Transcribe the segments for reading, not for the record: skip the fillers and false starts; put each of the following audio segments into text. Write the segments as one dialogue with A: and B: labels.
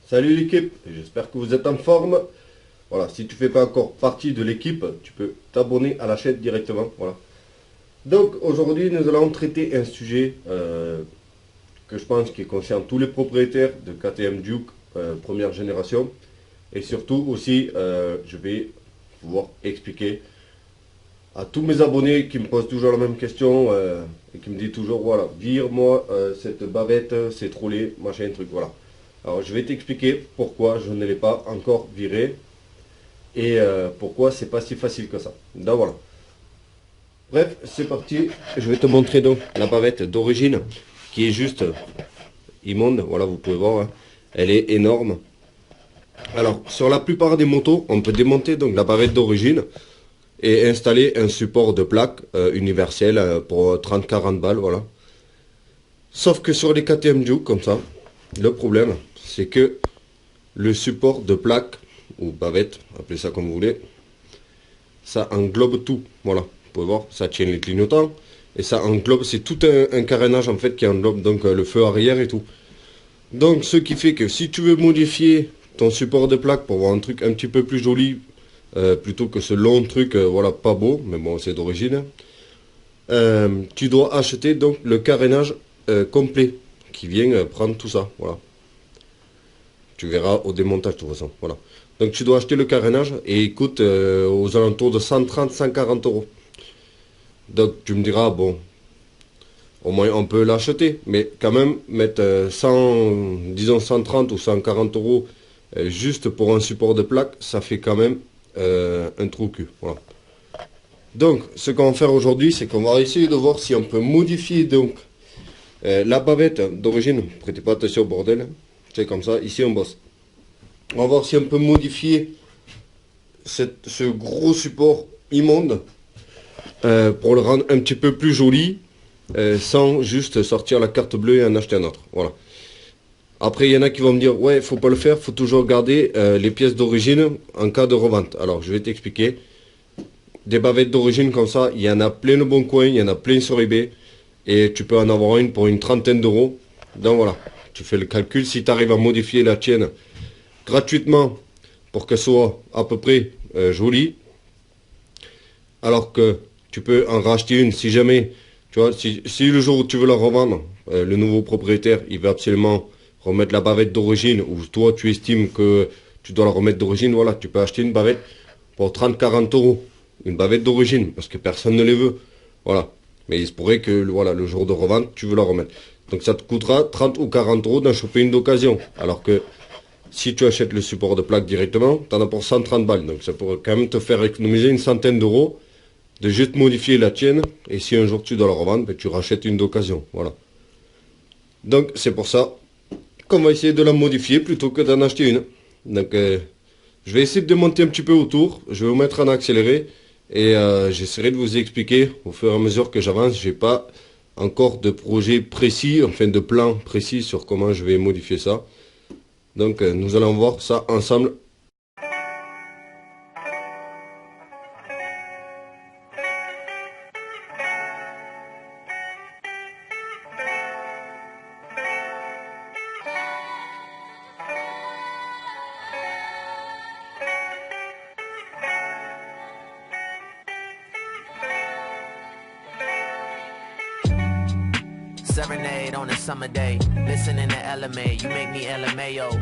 A: Salut l'équipe, j'espère que vous êtes en forme. Voilà, si tu fais pas encore partie de l'équipe, tu peux t'abonner à la chaîne directement. Voilà. Donc aujourd'hui, nous allons traiter un sujet que je pense qui concerne tous les propriétaires de KTM Duke première génération. Et surtout aussi, je vais pouvoir expliquer à tous mes abonnés qui me posent toujours la même question et qui me disent toujours, voilà, vire-moi cette bavette, c'est trop laid, machin, truc, voilà. Alors je vais t'expliquer pourquoi je ne l'ai pas encore viré et pourquoi c'est pas si facile que ça. Donc voilà. Bref, c'est parti. Je vais te montrer donc la bavette d'origine qui est juste immonde. Voilà, vous pouvez voir, hein. Elle est énorme. Alors, sur la plupart des motos, on peut démonter donc la bavette d'origine et installer un support de plaque universel pour 30-40 balles, voilà. Sauf que sur les KTM Duke, comme ça, le problème, c'est que le support de plaque, ou bavette, appelez ça comme vous voulez, ça englobe tout, voilà. Vous pouvez voir, ça tient les clignotants, et ça englobe, c'est tout un carénage en fait qui englobe donc le feu arrière et tout. Donc ce qui fait que si tu veux modifier ton support de plaque pour avoir un truc un petit peu plus joli, plutôt que ce long truc, voilà, pas beau, mais bon, c'est d'origine, tu dois acheter donc le carénage complet, qui vient prendre tout ça, voilà. Tu verras au démontage de toute façon, voilà. Donc tu dois acheter le carénage et il coûte aux alentours de 130-140 euros. Donc tu me diras, bon, au moins on peut l'acheter, mais quand même mettre 100, disons 130 ou 140 euros juste pour un support de plaque, ça fait quand même un trou au cul, voilà. Donc ce qu'on va faire aujourd'hui, c'est qu'on va essayer de voir si on peut modifier donc la bavette d'origine. Prêtez pas attention au bordel, c'est comme ça, ici on bosse. On va voir si on peut modifier ce gros support immonde pour le rendre un petit peu plus joli sans juste sortir la carte bleue et en acheter un autre. Voilà. Après, il y en a qui vont me dire, ouais, faut pas le faire, faut toujours garder les pièces d'origine en cas de revente. Alors, je vais t'expliquer. Des bavettes d'origine comme ça, il y en a plein de bons coins, il y en a plein sur eBay. Et tu peux en avoir une pour une trentaine d'euros. Donc voilà, tu fais le calcul. Si tu arrives à modifier la tienne gratuitement pour qu'elle soit à peu près jolie, alors que tu peux en racheter une si jamais, tu vois, si le jour où tu veux la revendre, le nouveau propriétaire, il veut absolument remettre la bavette d'origine, ou toi tu estimes que tu dois la remettre d'origine, voilà, tu peux acheter une bavette pour 30-40 euros. Une bavette d'origine, parce que personne ne les veut. Voilà. Mais il se pourrait que voilà, le jour de revente, tu veux la remettre. Donc ça te coûtera 30 ou 40 euros d'en choper une d'occasion. Alors que si tu achètes le support de plaque directement, tu en as pour 130 balles. Donc ça pourrait quand même te faire économiser une centaine d'euros de juste modifier la tienne. Et si un jour tu dois la revendre, ben, tu rachètes une d'occasion. Voilà. Donc c'est pour ça qu'on va essayer de la modifier plutôt que d'en acheter une. Donc je vais essayer de démonter un petit peu autour. Je vais vous mettre en accéléré. Et j'essaierai de vous expliquer au fur et à mesure que j'avance. J'ai pas encore de projet précis, enfin de plan précis sur comment je vais modifier ça. Donc nous allons voir ça ensemble.
B: Serenade on a summer day, listening to LMA, you make me LMAO.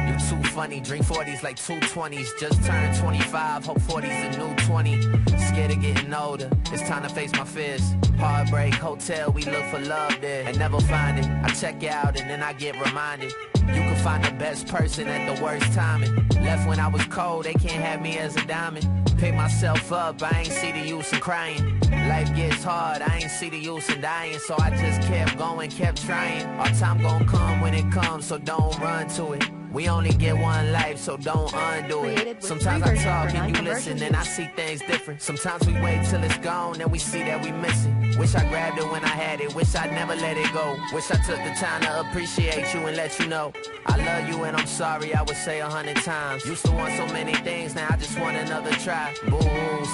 B: You too funny, drink 40s like 220s, just turned 25, hope 40's a new 20. Scared of getting older, it's time to face my fears. Heartbreak hotel, we look for love there and never find it. I check out and then I get reminded. You can find the best person at the worst timing. Left when I was cold, they can't have me as a diamond. Pick myself up, I ain't see the use in crying. Life gets hard, I ain't see the use in dying. So I just kept going, kept trying. Our time gon' come when it comes, so don't run to it. We only get one life, so don't undo it. Sometimes I talk and you listen and I see things different. Sometimes we wait till it's gone and we see that we miss it. Wish I grabbed it when I had it, wish I'd never let it go. Wish I took the time to appreciate you and let you know I love you and I'm sorry, I would say 100 times. Used to want so many things, now I just want another try. Boo,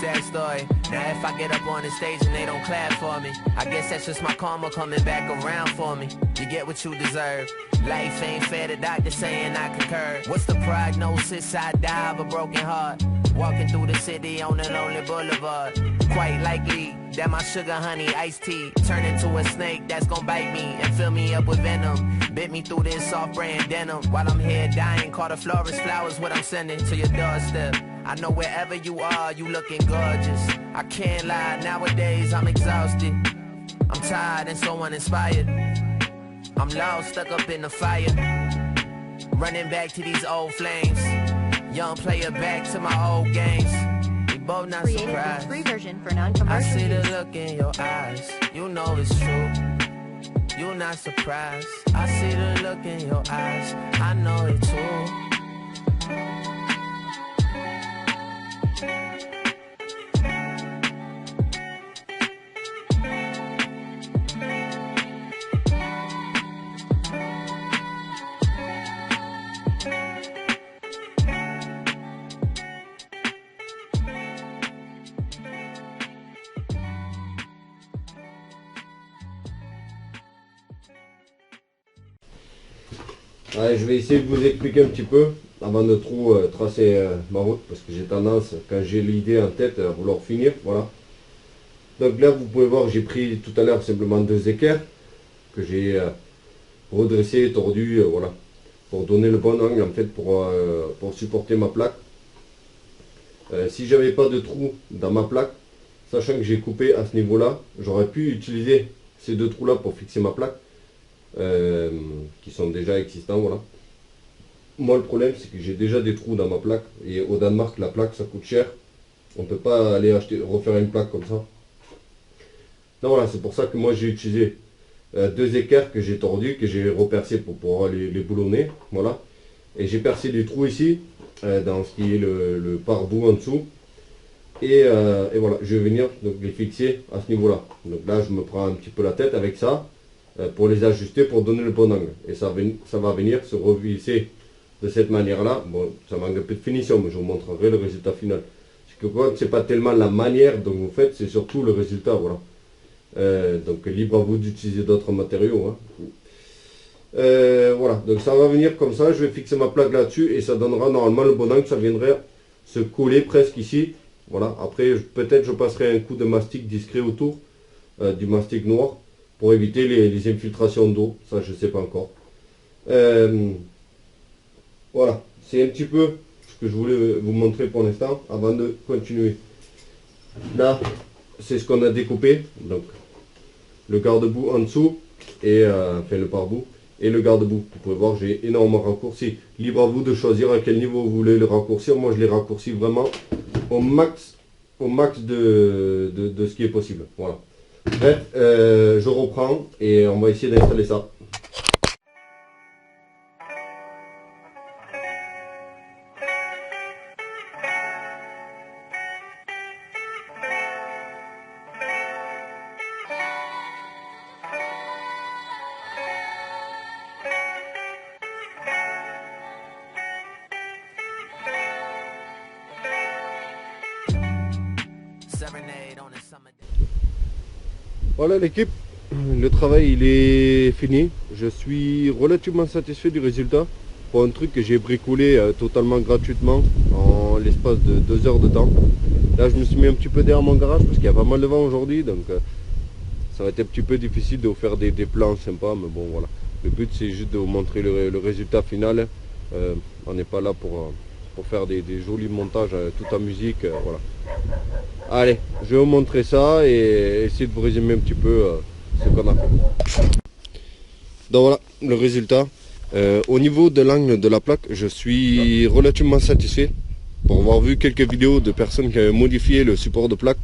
B: sad story. Now if I get up on the stage and they don't clap for me, I guess that's just my karma coming back around for me. You get what you deserve. Life ain't fair, the doctor saying I concur. What's the prognosis? I die of a broken heart. Walking through the city on a lonely boulevard. Quite likely that my sugar honey iced tea turn into a snake that's gonna bite me and fill me up with venom. Bit me through this soft brand denim. While I'm here dying, call the florist flowers what I'm sending to your doorstep. I know wherever you are, you looking gorgeous. I can't lie, nowadays I'm exhausted. I'm tired and so uninspired. I'm lost, stuck up in the fire. Running back to these old flames. Young player back to my old games. We both not surprised.
C: Free version for non-commercial
B: I see the
C: use.
B: look in your eyes. You know it's true. You're not surprised. I see the look in your eyes. I know it too.
A: Allez, je vais essayer de vous expliquer un petit peu avant de trop tracer ma route, parce que j'ai tendance, quand j'ai l'idée en tête, à vouloir finir. Voilà. Donc là, vous pouvez voir, j'ai pris tout à l'heure simplement 2 équerres que j'ai redressés, tordus, voilà, pour donner le bon angle en fait pour supporter ma plaque. Si j'avais pas de trou dans ma plaque, sachant que j'ai coupé à ce niveau-là, j'aurais pu utiliser ces 2 trous-là pour fixer ma plaque. Qui sont déjà existants, voilà. Moi le problème c'est que j'ai déjà des trous dans ma plaque et au Danemark la plaque ça coûte cher, on peut pas aller refaire une plaque comme ça. Donc voilà, c'est pour ça que moi j'ai utilisé 2 équerres que j'ai tordus, que j'ai repercés pour pouvoir les boulonner, voilà. Et j'ai percé des trous ici dans ce qui est le pare-boue en dessous et voilà, je vais venir donc les fixer à ce niveau là. Donc là je me prends un petit peu la tête avec ça pour les ajuster, pour donner le bon angle, et ça va venir se revisser de cette manière là. Bon, ça manque un peu de finition, mais je vous montrerai le résultat final. C'est que c'est pas tellement la manière dont vous faites, c'est surtout le résultat, voilà. Donc libre à vous d'utiliser d'autres matériaux, hein. Voilà, donc ça va venir comme ça, je vais fixer ma plaque là-dessus et ça donnera normalement le bon angle, ça viendrait se coller presque ici, voilà. Après peut-être je passerai un coup de mastic discret autour, du mastic noir, pour éviter les infiltrations d'eau, ça je sais pas encore. Voilà, c'est un petit peu ce que je voulais vous montrer pour l'instant avant de continuer. Là, c'est ce qu'on a découpé, donc le garde-boue en dessous et enfin le pare-boue et le garde-boue. Vous pouvez voir, j'ai énormément raccourci. Libre à vous de choisir à quel niveau vous voulez le raccourcir. Moi, je l'ai raccourci vraiment au max de ce qui est possible. Voilà. Bref, je reprends et on va essayer d'installer ça. Voilà l'équipe, le travail il est fini. Je suis relativement satisfait du résultat pour un truc que j'ai bricolé totalement gratuitement en l'espace de 2 heures de temps. Là je me suis mis un petit peu derrière mon garage parce qu'il y a pas mal de vent aujourd'hui, donc ça va être un petit peu difficile de vous faire des plans sympas, mais bon voilà. Le but c'est juste de vous montrer le résultat final. On n'est pas là pour faire des jolis montages tout en musique, voilà. Allez, je vais vous montrer ça et essayer de vous résumer un petit peu ce qu'on a fait. Donc voilà le résultat. Au niveau de l'angle de la plaque, je suis relativement satisfait. Pour avoir vu quelques vidéos de personnes qui avaient modifié le support de plaque,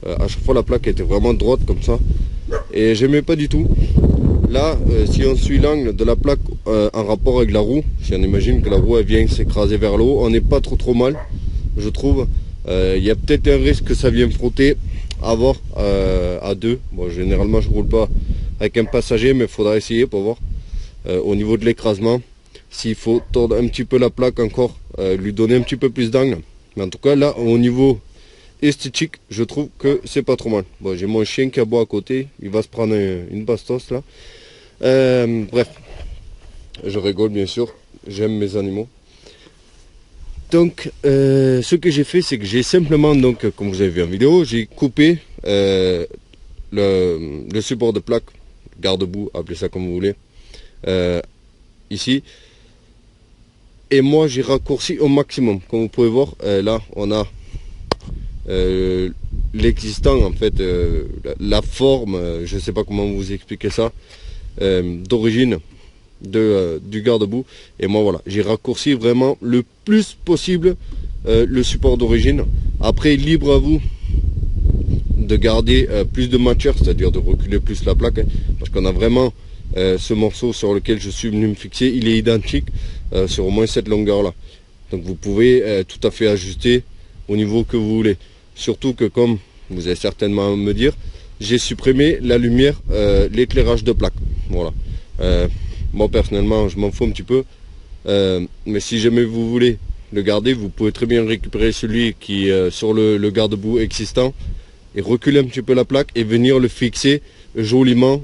A: à chaque fois la plaque était vraiment droite comme ça. Et j'aimais pas du tout. Là, si on suit l'angle de la plaque en rapport avec la roue, si on imagine que la roue elle vient s'écraser vers le haut, on n'est pas trop mal, je trouve. Il y a peut-être un risque que ça vienne frotter avoir à deux. Bon, généralement je roule pas avec un passager, mais il faudra essayer pour voir au niveau de l'écrasement s'il faut tordre un petit peu la plaque encore, lui donner un petit peu plus d'angle. Mais en tout cas là, au niveau esthétique, je trouve que c'est pas trop mal. Bon, j'ai mon chien qui aboie à côté, il va se prendre une bastos là. Bref, je rigole bien sûr, j'aime mes animaux. Donc ce que j'ai fait, c'est que j'ai simplement, donc comme vous avez vu en vidéo, j'ai coupé le support de plaque, garde-boue, appelez ça comme vous voulez, ici. Et moi j'ai raccourci au maximum. Comme vous pouvez voir, là on a l'existant en fait, la forme, je ne sais pas comment vous expliquer ça, d'origine du garde-boue. Et moi voilà, j'ai raccourci vraiment le plus possible le support d'origine. Après, libre à vous de garder plus de matière, c'est-à-dire de reculer plus la plaque, hein, parce qu'on a vraiment ce morceau sur lequel je suis venu me fixer, il est identique sur au moins cette longueur là. Donc vous pouvez tout à fait ajuster au niveau que vous voulez. Surtout que, comme vous allez certainement me dire, j'ai supprimé la lumière, l'éclairage de plaque. Voilà. Moi personnellement je m'en fous un petit peu, mais si jamais vous voulez le garder, vous pouvez très bien récupérer celui qui est sur le garde-boue existant et reculer un petit peu la plaque et venir le fixer joliment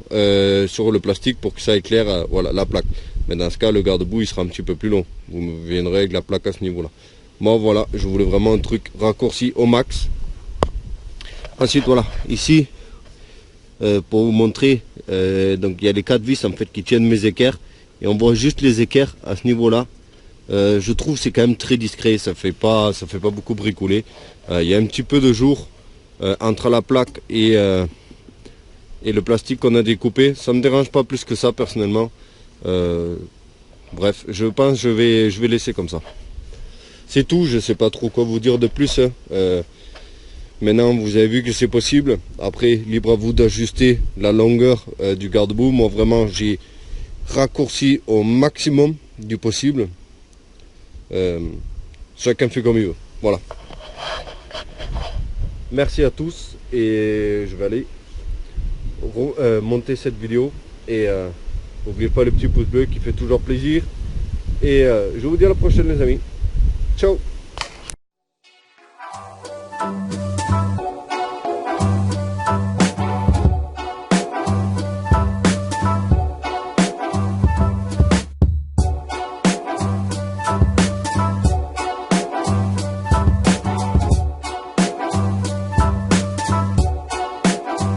A: sur le plastique pour que ça éclaire voilà, la plaque. Mais dans ce cas, le garde-boue il sera un petit peu plus long, vous viendrez avec la plaque à ce niveau là. Moi voilà, je voulais vraiment un truc raccourci au max. Ensuite voilà, ici pour vous montrer, donc il y a les 4 vis en fait qui tiennent mes équerres et on voit juste les équerres à ce niveau là. Je trouve c'est quand même très discret, ça fait pas beaucoup bricoler. Il y a un petit peu de jour entre la plaque et le plastique qu'on a découpé. Ça me dérange pas plus que ça personnellement. Bref, je pense que je vais laisser comme ça. C'est tout, je sais pas trop quoi vous dire de plus. Maintenant vous avez vu que c'est possible. Après, libre à vous d'ajuster la longueur du garde-boue. Moi vraiment j'ai raccourci au maximum du possible. Chacun fait comme il veut. Voilà. Merci à tous et je vais aller monter cette vidéo. Et n'oubliez pas le petit pouce bleu qui fait toujours plaisir. Et je vous dis à la prochaine les amis. Ciao.